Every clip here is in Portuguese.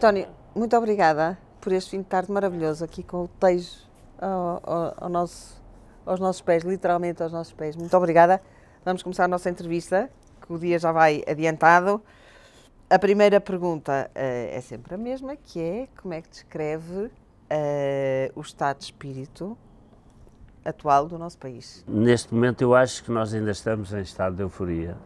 António, muito obrigada por este fim de tarde maravilhoso aqui com o Tejo aos nossos pés, literalmente aos nossos pés. Muito obrigada. Vamos começar a nossa entrevista, que o dia já vai adiantado. A primeira pergunta é sempre a mesma, que é como é que descreve o estado de espírito atual do nosso país? Neste momento eu acho que nós ainda estamos em estado de euforia,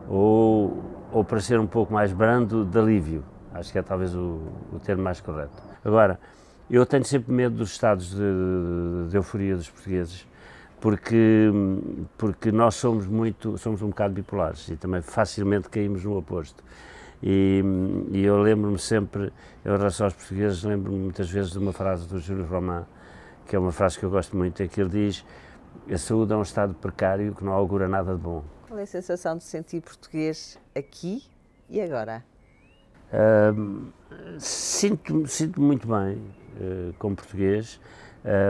ou para ser um pouco mais brando, de alívio. Acho que é talvez o termo mais correto. Agora, eu tenho sempre medo dos estados de euforia dos portugueses, porque nós somos um bocado bipolares e também facilmente caímos no oposto. E eu lembro-me sempre, em relação aos portugueses, lembro-me muitas vezes de uma frase do Júlio Román, que é uma frase que eu gosto muito, é que ele diz: a saúde é um estado precário que não augura nada de bom. Qual é a sensação de sentir português aqui e agora? Sinto-me muito bem como português,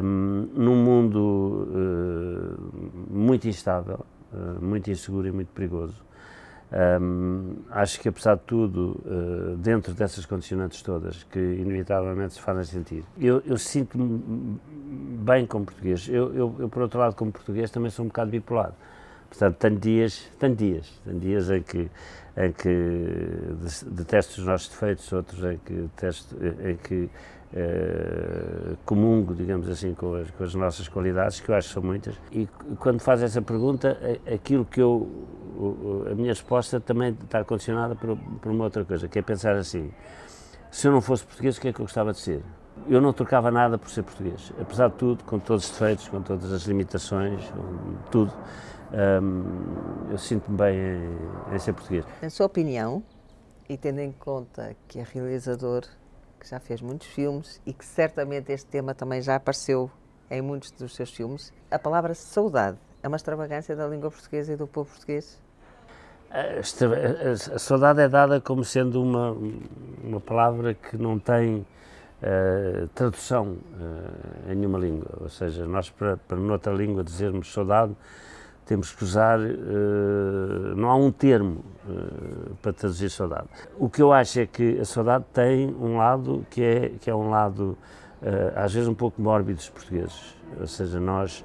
num mundo muito instável, muito inseguro e muito perigoso. Acho que, apesar de tudo, dentro dessas condicionantes todas que inevitavelmente se fazem sentir, eu sinto-me bem como português. Eu, por outro lado, como português, também sou um bocado bipolar. Portanto, tenho dias em que detesto os nossos defeitos, outros em que comungo, digamos assim, com as nossas qualidades, que eu acho que são muitas. E quando faz essa pergunta, aquilo que a minha resposta também está condicionada por uma outra coisa, que é pensar assim: se eu não fosse português, o que é que eu gostava de ser? Eu não trocava nada por ser português, apesar de tudo, com todos os defeitos, com todas as limitações, tudo. Eu sinto-me bem em ser português. Na sua opinião, e tendo em conta que é realizador, que já fez muitos filmes e que certamente este tema também já apareceu em muitos dos seus filmes, a palavra saudade é uma extravagância da língua portuguesa e do povo português? A saudade é dada como sendo uma palavra que não tem tradução em nenhuma língua, ou seja, nós para noutra língua dizermos saudade temos que usar, não há um termo para traduzir saudade. O que eu acho é que a saudade tem um lado que é um lado às vezes um pouco mórbido dos portugueses, ou seja, nós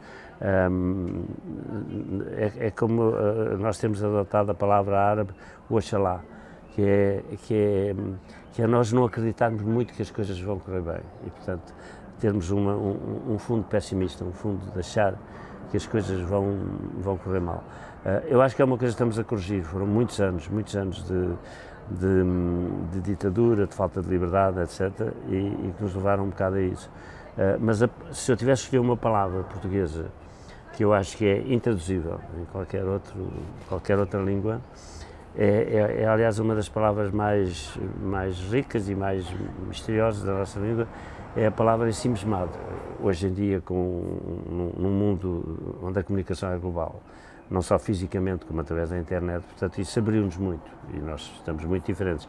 é como nós temos adotado a palavra árabe, o Oxalá, que é nós não acreditarmos muito que as coisas vão correr bem e, portanto, termos um fundo pessimista, um fundo de achar que as coisas vão correr mal. Eu acho que é uma coisa que estamos a corrigir. Foram muitos anos de ditadura, de falta de liberdade, etc., e que nos levaram um bocado a isso. Mas se eu tivesse escolhido uma palavra portuguesa que eu acho que é intraduzível em qualquer outra língua, é aliás uma das palavras mais ricas e mais misteriosas da nossa língua, é a palavra ensimismado. Hoje em dia, num mundo onde a comunicação é global, não só fisicamente como através da internet, portanto isso abriu-nos muito e nós estamos muito diferentes.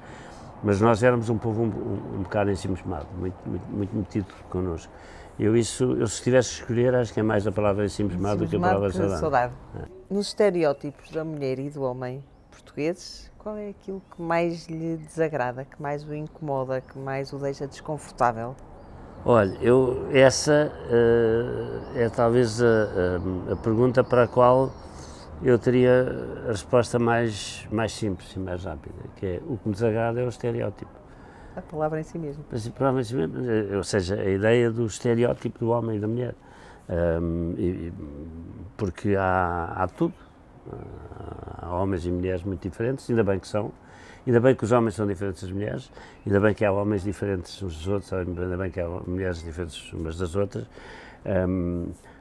Mas nós éramos um povo um bocado ensimismado, muito metido connosco. Eu se tivesse de escolher, acho que é mais a palavra ensimismado do que a palavra saudade. Nos estereótipos da mulher e do homem portugueses, qual é aquilo que mais lhe desagrada, que mais o incomoda, que mais o deixa desconfortável? Olha, essa é talvez a pergunta para a qual eu teria a resposta mais simples e mais rápida, que é: o que me desagrada é o estereótipo. A palavra em si mesmo. Ou seja, a ideia do estereótipo do homem e da mulher. Porque há tudo. Há homens e mulheres muito diferentes, ainda bem que são. Ainda bem que os homens são diferentes das mulheres, ainda bem que há homens diferentes uns dos outros, ainda bem que há mulheres diferentes umas das outras.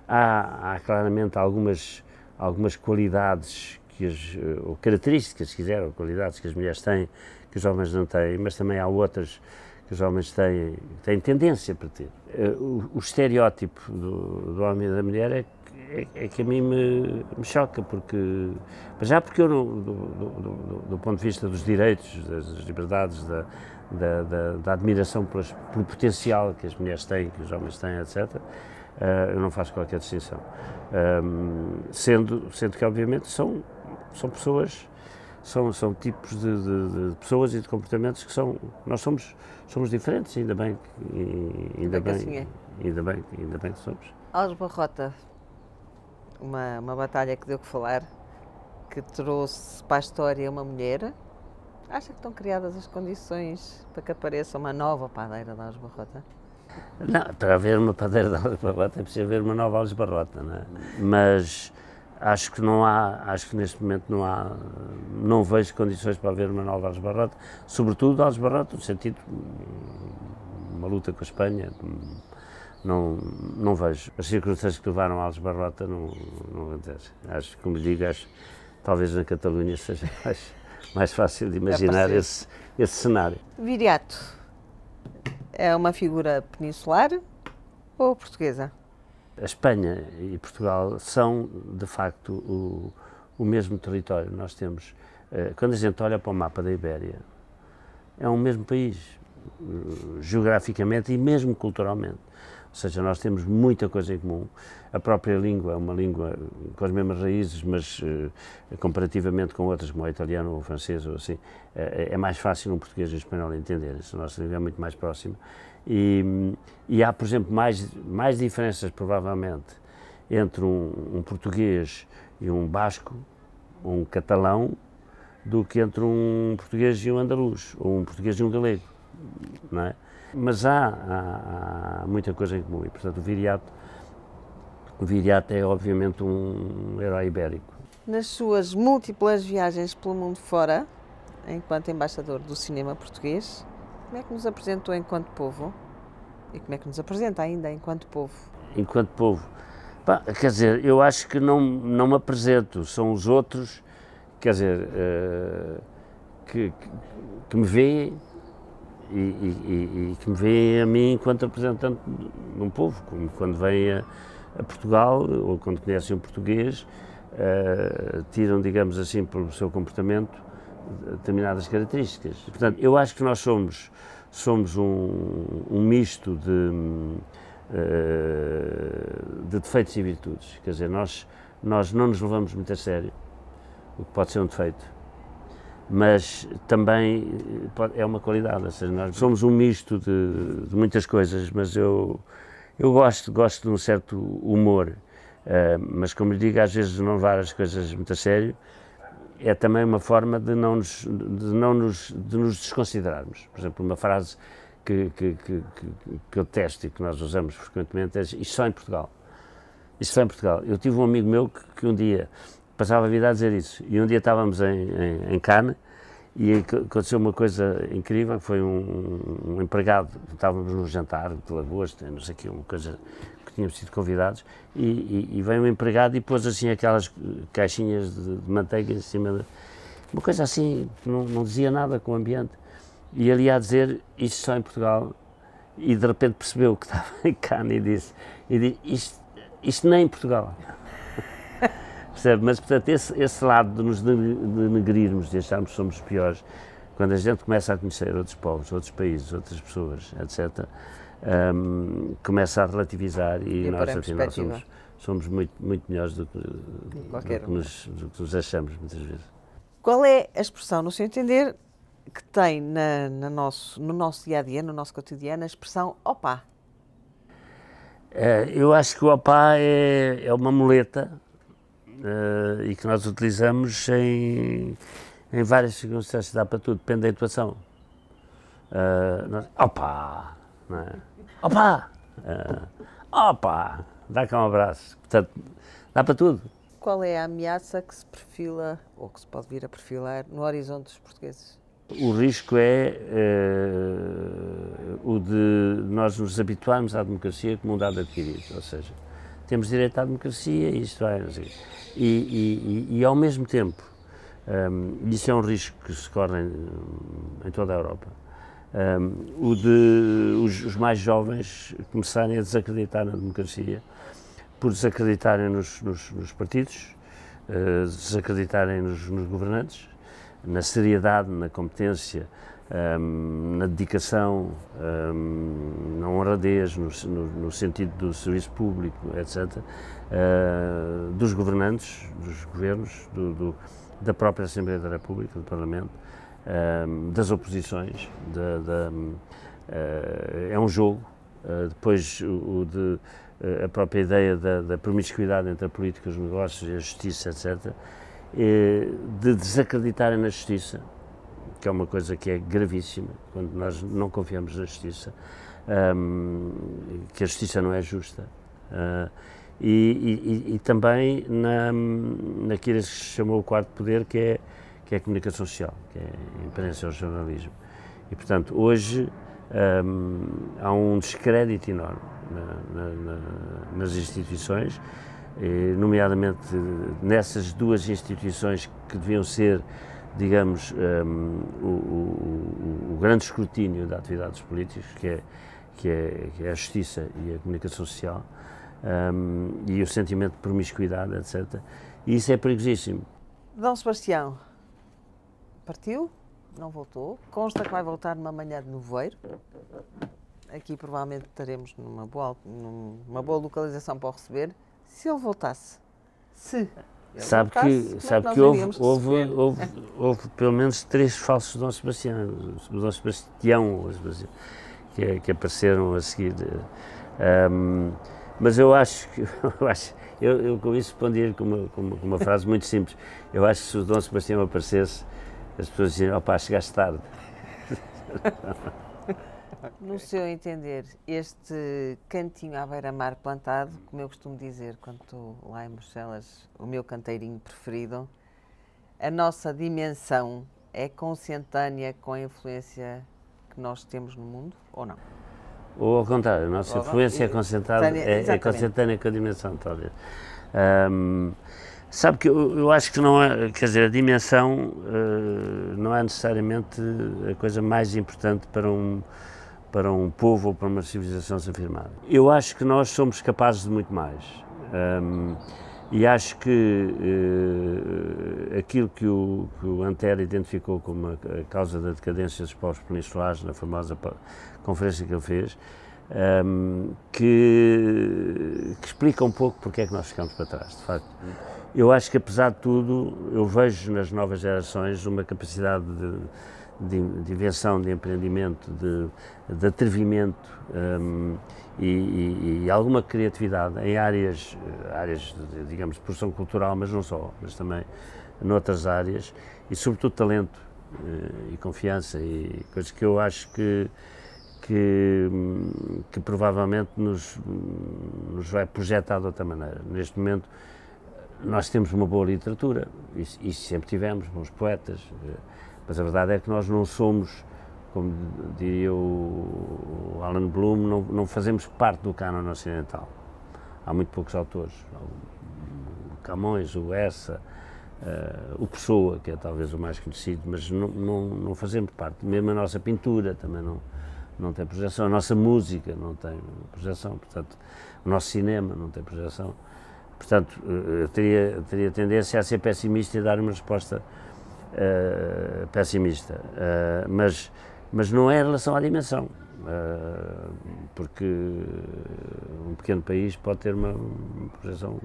Há claramente algumas qualidades, ou características, se quiser, ou qualidades que as mulheres têm, que os homens não têm, mas também há outras que os homens têm tendência para ter. O estereótipo do homem e da mulher é que a mim me choca, porque eu, do ponto de vista dos direitos, das liberdades, da admiração pelo potencial que as mulheres têm, que os homens têm, etc., eu não faço qualquer distinção. Sendo que, obviamente, são pessoas são tipos de pessoas e de comportamentos que nós somos diferentes, ainda bem que somos. Aljubarrota, uma batalha que deu que falar, que trouxe para a história uma mulher. Acha que estão criadas as condições para que apareça uma nova padeira de Aljubarrota? Não, para haver uma padeira de Aljubarrota é preciso haver uma nova Aljubarrota, não é? Mas acho que neste momento não vejo condições para haver uma nova Aljubarrota, sobretudo Aljubarrota no sentido, uma luta com a Espanha, não vejo. As circunstâncias que levaram a Aljubarrota não acontecem. Acho que, como lhe digo, talvez na Catalunha seja mais fácil de imaginar esse cenário. Viriato é uma figura peninsular ou portuguesa? A Espanha e Portugal são, de facto, o mesmo território. Nós temos, quando a gente olha para o mapa da Ibéria, é um mesmo país, geograficamente e mesmo culturalmente. Ou seja, nós temos muita coisa em comum. A própria língua é uma língua com as mesmas raízes, mas comparativamente com outras, como o italiano ou o francês, ou assim, é mais fácil um português e um espanhol entenderem. A nossa língua é muito mais próxima. E há, por exemplo, mais diferenças, provavelmente, entre um português e um basco, ou um catalão, do que entre um português e um andaluz, ou um português e um galego, não é? Mas há muita coisa em comum e, portanto, o Viriato é, obviamente, um herói ibérico. Nas suas múltiplas viagens pelo mundo fora, enquanto embaixador do cinema português, como é que nos apresentou enquanto povo? E como é que nos apresenta ainda enquanto povo? Enquanto povo? Quer dizer, eu acho que não me apresento, são os outros, quer dizer, que me veem e que me veem a mim enquanto representante de um povo, como quando vêm a Portugal ou quando conhecem um português, tiram, digamos assim, pelo seu comportamento determinadas características. Portanto, eu acho que nós somos um misto de defeitos e virtudes, quer dizer, nós não nos levamos muito a sério, o que pode ser um defeito, mas também é uma qualidade, ou seja, nós somos um misto de muitas coisas, mas eu gosto de um certo humor, mas como lhe digo, às vezes não levar as coisas muito a sério, é também uma forma de nos desconsiderarmos. Por exemplo, uma frase que eu testo e que nós usamos frequentemente é: isto só em Portugal. Isto só em Portugal. Eu tive um amigo meu que um dia passava a vida a dizer isso, e um dia estávamos em Cannes e aconteceu uma coisa incrível, que foi um empregado, estávamos num jantar de lagosta, não sei o quê, uma coisa que tínhamos sido convidados, e veio um empregado e pôs assim aquelas caixinhas de manteiga em cima, uma coisa assim, que não dizia nada com o ambiente, e ele ia a dizer isto só em Portugal, e de repente percebeu que estava em Cannes e disse isto nem em Portugal. Percebe? Mas, portanto, esse lado de nos denegrirmos, de acharmos que somos piores, quando a gente começa a conhecer outros povos, outros países, outras pessoas, etc., começa a relativizar e nós, afinal, somos muito, muito melhores do que nos achamos, muitas vezes. Qual é a expressão, no seu entender, que tem no nosso dia-a-dia, no nosso cotidiano, a expressão opá? Eu acho que o opá é uma muleta e que nós utilizamos em várias circunstâncias, dá para tudo, depende da intuação. Opa! Não é? Opa! Opa! Dá cá um abraço. Portanto, dá para tudo. Qual é a ameaça que se perfila, ou que se pode vir a perfilar, no horizonte dos portugueses? O risco é o de nós nos habituarmos à democracia como um dado adquirido, ou seja, temos direito à democracia e isto vai, não sei. E ao mesmo tempo, isso é um risco que se corre em toda a Europa, o de os mais jovens começarem a desacreditar na democracia, por desacreditarem nos partidos, desacreditarem nos governantes, na seriedade, na competência, na dedicação, na honradez, no sentido do serviço público, etc., dos governantes, dos governos, da própria Assembleia da República, do Parlamento, das oposições, é um jogo, depois a própria ideia da promiscuidade entre a política, os negócios e a justiça, etc., de desacreditarem na justiça, que é uma coisa que é gravíssima, quando nós não confiamos na justiça, que a justiça não é justa, e também naquilo que se chamou o quarto poder, que é a comunicação social, que é a imprensa e o jornalismo. E, portanto, hoje há um descrédito enorme nas instituições, nomeadamente nessas duas instituições que deviam ser, digamos, o grande escrutínio da atividade dos políticos, que é a justiça e a comunicação social, e o sentimento de promiscuidade, etc. E isso é perigosíssimo. Dom Sebastião partiu, não voltou, consta que vai voltar numa manhã de nevoeiro. Aqui provavelmente estaremos numa boa localização para o receber. Se ele voltasse, sabe que houve pelo menos 3 falsos Dom Sebastião, que apareceram a seguir. Mas eu acho que, eu com isso respondi com uma frase muito simples. Eu acho que se o Dom Sebastião aparecesse, as pessoas diziam: opá, chegaste tarde. No seu entender, este cantinho à beira-mar plantado, como eu costumo dizer quando estou lá em Bruxelas, o meu canteirinho preferido, a nossa dimensão é consentânea com a influência que nós temos no mundo, ou não? Ou ao contrário, a nossa influência é consentânea com a dimensão, talvez. Sabe que eu acho que não é, quer dizer, a dimensão não é necessariamente a coisa mais importante para um povo ou para uma civilização se afirmar. Eu acho que nós somos capazes de muito mais. E acho que aquilo que o Antero identificou como a causa da decadência dos povos peninsulares, na famosa conferência que ele fez, que explica um pouco porque é que nós ficamos para trás, de facto. Eu acho que, apesar de tudo, eu vejo nas novas gerações uma capacidade de invenção, de empreendimento, de atrevimento e alguma criatividade em áreas, digamos, de produção cultural, mas não só, mas também noutras áreas, e sobretudo talento e confiança, e coisas que eu acho que provavelmente nos vai projetar de outra maneira. Neste momento, nós temos uma boa literatura, e sempre tivemos, bons poetas, mas a verdade é que nós não somos, como diria o Alan Bloom, não fazemos parte do cânon ocidental. Há muito poucos autores, o Camões, o Essa, o Pessoa, que é talvez o mais conhecido, mas não fazemos parte. Mesmo a nossa pintura também não tem projeção, a nossa música não tem projeção, portanto, o nosso cinema não tem projeção. Portanto, eu teria tendência a ser pessimista e dar uma resposta pessimista, mas não é em relação à dimensão, porque um pequeno país pode ter uma projeção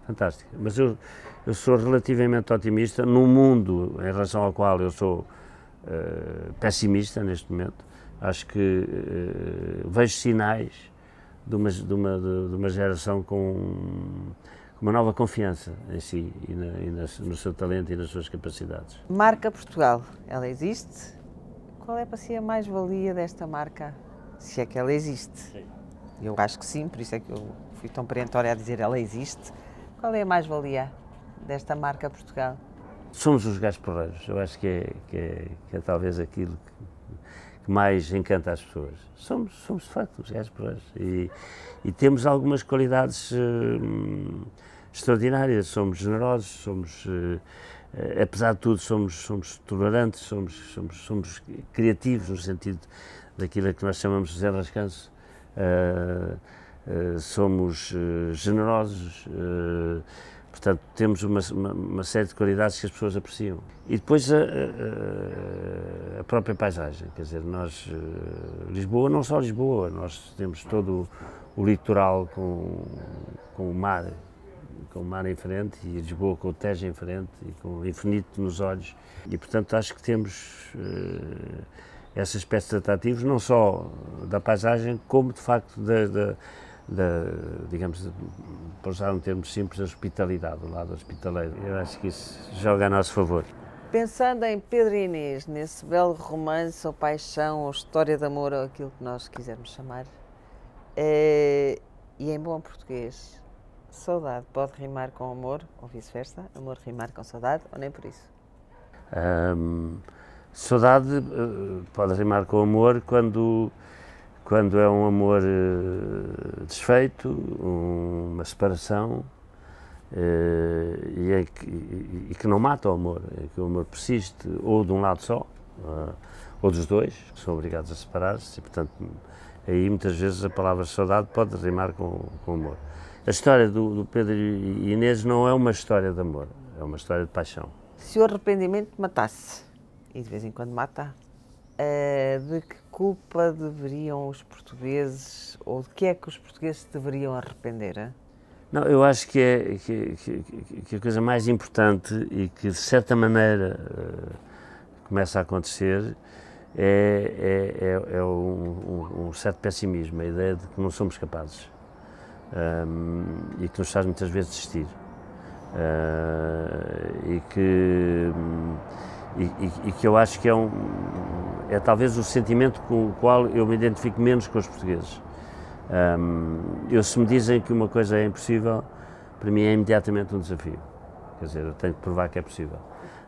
fantástica. Mas eu sou relativamente otimista num mundo em relação ao qual eu sou pessimista neste momento. Acho que vejo sinais de uma geração com uma nova confiança em si e no seu talento e nas suas capacidades. Marca Portugal, ela existe? Qual é para si a mais-valia desta marca, se é que ela existe? Sim. Eu acho que sim, por isso é que eu fui tão perentória a dizer ela existe. Qual é a mais-valia desta marca Portugal? Somos os gajos porreiros, eu acho que é talvez aquilo que mais encanta as pessoas. Somos de facto os gajos porreiros e temos algumas qualidades extraordinárias, somos generosos, apesar de tudo, somos tolerantes, somos criativos no sentido daquilo que nós chamamos de desenrascanço, somos generosos, portanto temos uma série de qualidades que as pessoas apreciam. E depois a própria paisagem, quer dizer, nós, Lisboa, não só Lisboa, nós temos todo o litoral com o mar, com o mar em frente e Lisboa com o Tejo em frente e com o infinito nos olhos. E, portanto, acho que temos essa espécie de atrativos, não só da paisagem, como, de facto, digamos, para usar um termo simples, da hospitalidade, do lado hospitaleiro. Eu acho que isso joga a nosso favor. Pensando em Pedro e Inês, nesse belo romance ou paixão ou história de amor ou aquilo que nós quisermos chamar, e em bom português, saudade pode rimar com amor ou vice-versa? Amor rimar com saudade ou nem por isso? Saudade pode rimar com amor quando é um amor desfeito, uma separação, e que não mata o amor, que o amor persiste, ou de um lado só, ou dos dois, que são obrigados a separar-se, e, portanto, aí muitas vezes a palavra saudade pode rimar com amor. A história do Pedro e Inês não é uma história de amor, é uma história de paixão. Se o arrependimento matasse, e de vez em quando mata, de que culpa deveriam os portugueses, ou de que é que os portugueses se deveriam arrepender? Não, eu acho que a coisa mais importante e que de certa maneira começa a acontecer é um certo pessimismo, a ideia de que não somos capazes e que nos faz muitas vezes desistir e que eu acho que é talvez o sentimento com o qual eu me identifico menos com os portugueses. Se me dizem que uma coisa é impossível, para mim é imediatamente um desafio. Quer dizer, eu tenho que provar que é possível.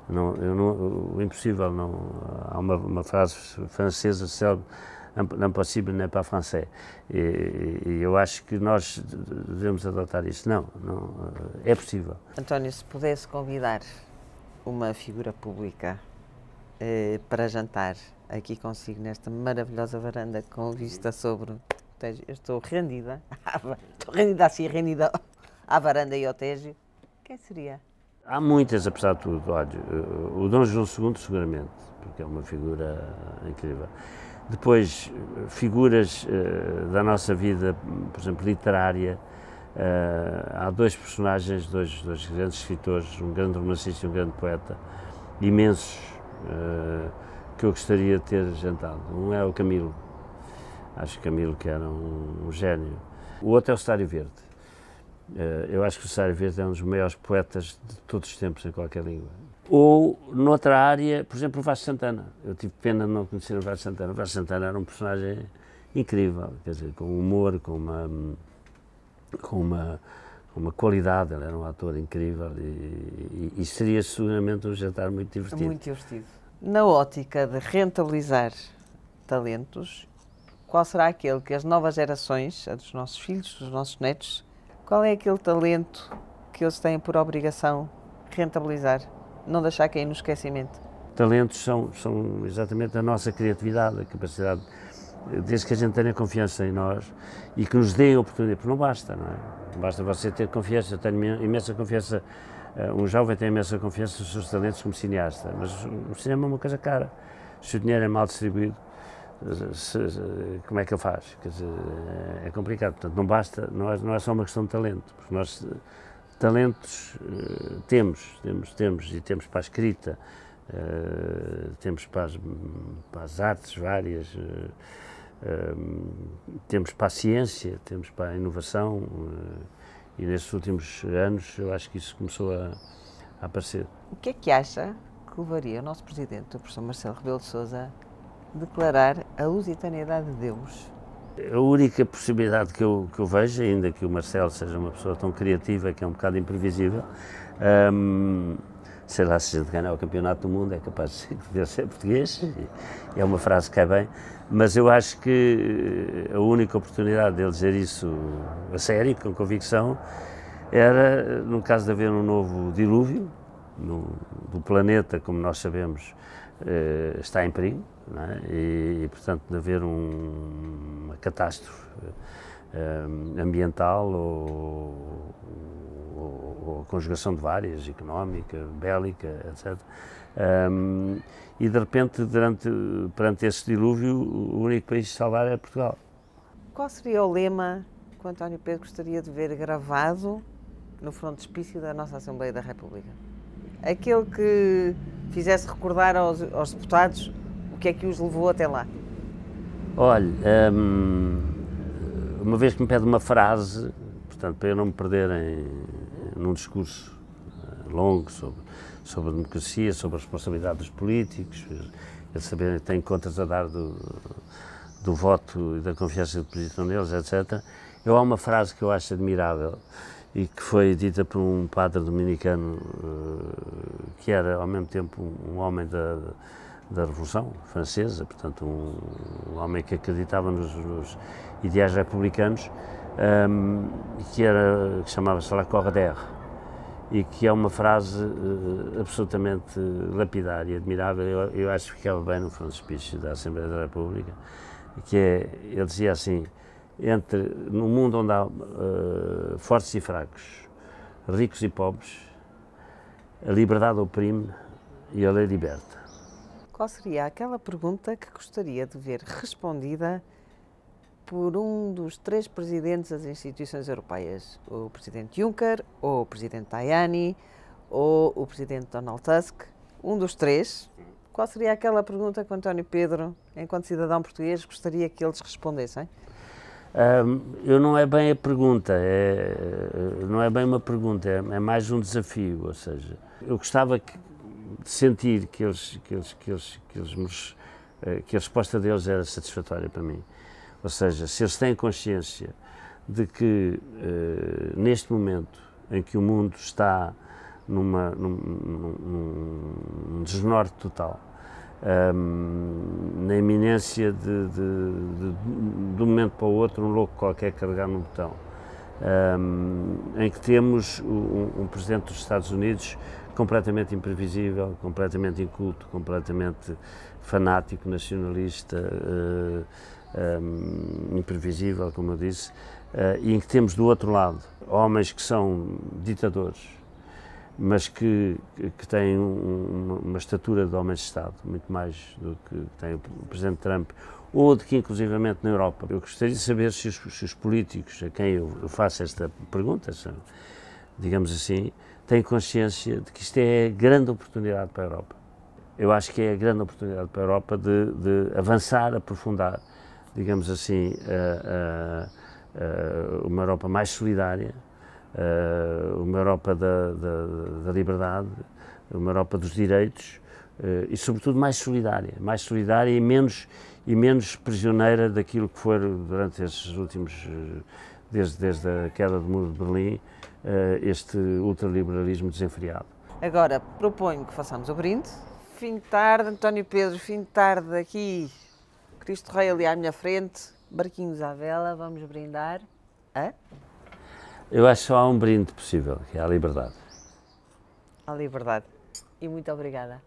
O impossível não. Há uma frase francesa célebre: l'impossible n'est pas français. E eu acho que nós devemos adotar isso. Não, é possível. António, se pudesse convidar uma figura pública para jantar aqui consigo nesta maravilhosa varanda com vista sobre o Tejo, eu estou rendida à varanda e ao Tejo, quem seria? Há muitas, apesar de tudo. Olha, o Dom João II seguramente, porque é uma figura incrível. Depois, figuras da nossa vida, por exemplo, literária. Há dois personagens, dois grandes escritores, um grande romancista e um grande poeta, imensos, que eu gostaria de ter jantado. Um é o Camilo, acho que Camilo que era um gênio. O outro é o Cesário Verde. Eu acho que o Cesário Verde é um dos maiores poetas de todos os tempos em qualquer língua. Ou, noutra área, por exemplo, o Vasco Santana. Eu tive pena de não conhecer o Vasco Santana. O Vasco Santana era um personagem incrível, quer dizer, com humor, com uma qualidade. Ele era um ator incrível e seria seguramente um jantar muito divertido. Muito divertido. Na ótica de rentabilizar talentos, qual será aquele que as novas gerações, a dos nossos filhos, dos nossos netos, qual é aquele talento que eles têm por obrigação rentabilizar, não deixar cair no esquecimento? Talentos são exatamente a nossa criatividade, a capacidade, desde que a gente tenha confiança em nós e que nos dê a oportunidade, porque não basta, não é? Não basta você ter confiança. Eu tenho imensa confiança, um jovem tem imensa confiança nos seus talentos como cineasta, mas o cinema é uma coisa cara. Se o dinheiro é mal distribuído, como é que ele faz? Quer dizer, é complicado. Portanto, não basta, não é só uma questão de talento, porque nós talentos temos e temos para a escrita, temos para as artes várias, temos para a ciência, temos para a inovação, e nesses últimos anos eu acho que isso começou a aparecer. O que é que acha que levaria o nosso Presidente, o professor Marcelo Rebelo de Sousa, a declarar a lusitaniedade de Deus? A única possibilidade que eu vejo, ainda que o Marcelo seja uma pessoa tão criativa que é um bocado imprevisível, sei lá, se a gente ganhar o campeonato do mundo é capaz de ser português, e é uma frase que cai bem, mas eu acho que a única oportunidade dele dizer isso a sério, com convicção, era no caso de haver um novo dilúvio, do planeta, como nós sabemos, está em perigo, não é? E portanto, de haver uma catástrofe ambiental ou conjugação de várias, económica, bélica, etc. E de repente, perante esse dilúvio, o único país a salvar é Portugal. Qual seria o lema que o António Pedro gostaria de ver gravado no frontispício da nossa Assembleia da República? Aquele que fizesse recordar aos deputados o que é que os levou até lá? Olha, uma vez que me pede uma frase, portanto, para eu não me perder num discurso longo sobre a democracia, sobre a responsabilidade dos políticos, eles saberem que têm contas a dar do voto e da confiança que depositam neles, etc. Há uma frase que eu acho admirável e que foi dita por um padre dominicano que era, ao mesmo tempo, um homem da Revolução Francesa, portanto, um homem que acreditava nos ideais republicanos, que chamava-se Lacordaire, e que é uma frase absolutamente lapidária e admirável. Eu acho que ficava bem no frontispício da Assembleia da República, que ele dizia assim: no mundo onde há fortes e fracos, ricos e pobres, a liberdade oprime e a lei liberta. Qual seria aquela pergunta que gostaria de ver respondida por um dos 3 presidentes das instituições europeias? O presidente Juncker, ou o presidente Tajani, ou o presidente Donald Tusk? Um dos 3. Qual seria aquela pergunta que o António Pedro, enquanto cidadão português, gostaria que eles respondessem? Não é bem a pergunta, não é bem uma pergunta, é mais um desafio, ou seja, eu gostava de sentir que a resposta deles era satisfatória para mim. Ou seja, se eles têm consciência de que neste momento em que o mundo está num desnorte total, na iminência de um momento para o outro, um louco qualquer carregar no botão, em que temos um presidente dos Estados Unidos completamente imprevisível, completamente inculto, completamente fanático, nacionalista, imprevisível, como eu disse, e em que temos do outro lado homens que são ditadores, mas que têm uma estatura de homens de Estado, muito mais do que tem o Presidente Trump, ou de que inclusivamente na Europa. Eu gostaria de saber se os políticos a quem eu faço esta pergunta, digamos assim, têm consciência de que isto é a grande oportunidade para a Europa. Eu acho que é a grande oportunidade para a Europa de avançar, aprofundar, digamos assim, uma Europa mais solidária, uma Europa da liberdade, uma Europa dos direitos e, sobretudo, mais solidária e menos prisioneira daquilo que foi durante estes últimos, desde a queda do Muro de Berlim, este ultraliberalismo desenfreado. Agora, proponho que façamos o brinde. Fim de tarde, António Pedro, fim de tarde aqui, Cristo Rei ali à minha frente, barquinhos à vela, vamos brindar. Eu acho que só há um brinde possível, que é a liberdade. À liberdade. E muito obrigada.